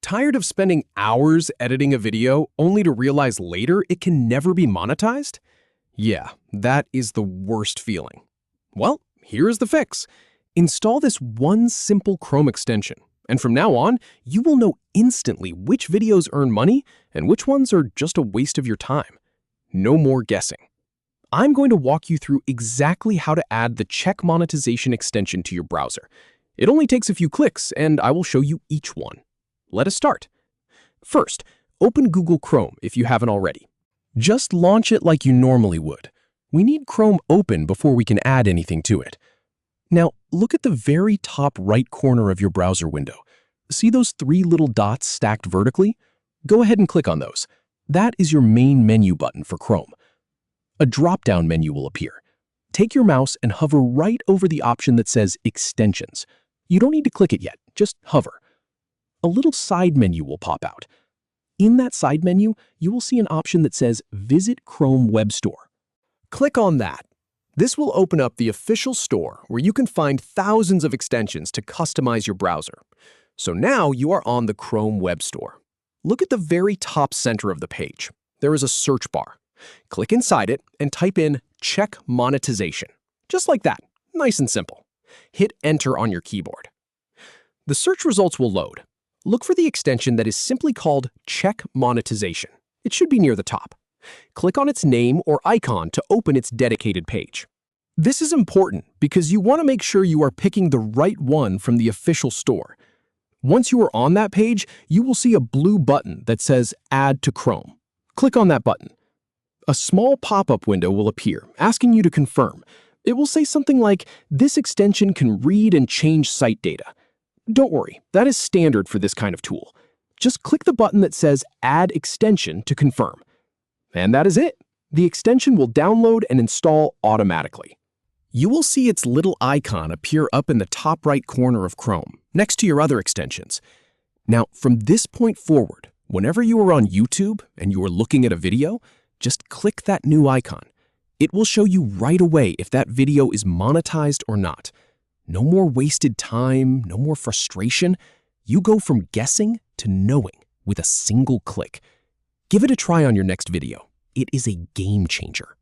Tired of spending hours editing a video only to realize later it can never be monetized? Yeah, that is the worst feeling. Well, here's the fix. Install this one simple Chrome extension, and from now on, you will know instantly which videos earn money and which ones are just a waste of your time. No more guessing. I'm going to walk you through exactly how to add the Check Monetization extension to your browser. It only takes a few clicks, and I will show you each one. Let us start. First, open Google Chrome if you haven't already. Just launch it like you normally would. We need Chrome open before we can add anything to it. Now, look at the very top right corner of your browser window. See those three little dots stacked vertically? Go ahead and click on those. That is your main menu button for Chrome. A drop-down menu will appear. Take your mouse and hover right over the option that says Extensions. You don't need to click it yet, just hover. A little side menu will pop out. In that side menu, you will see an option that says Visit Chrome Web Store. Click on that. This will open up the official store where you can find thousands of extensions to customize your browser. So now you are on the Chrome Web Store. Look at the very top center of the page. There is a search bar. Click inside it and type in Check Monetization. Just like that, nice and simple. Hit Enter on your keyboard. The search results will load. Look for the extension that is simply called Check Monetization. It should be near the top. Click on its name or icon to open its dedicated page. This is important because you want to make sure you are picking the right one from the official store. Once you are on that page, you will see a blue button that says Add to Chrome. Click on that button. A small pop-up window will appear, asking you to confirm. It will say something like, "This extension can read and change site data." Don't worry, that is standard for this kind of tool. Just click the button that says Add Extension to confirm. And that is it. The extension will download and install automatically. You will see its little icon appear up in the top right corner of Chrome, next to your other extensions. Now, from this point forward, whenever you are on YouTube and you are looking at a video, just click that new icon. It will show you right away if that video is monetized or not. No more wasted time, no more frustration. You go from guessing to knowing with a single click. Give it a try on your next video. It is a game changer.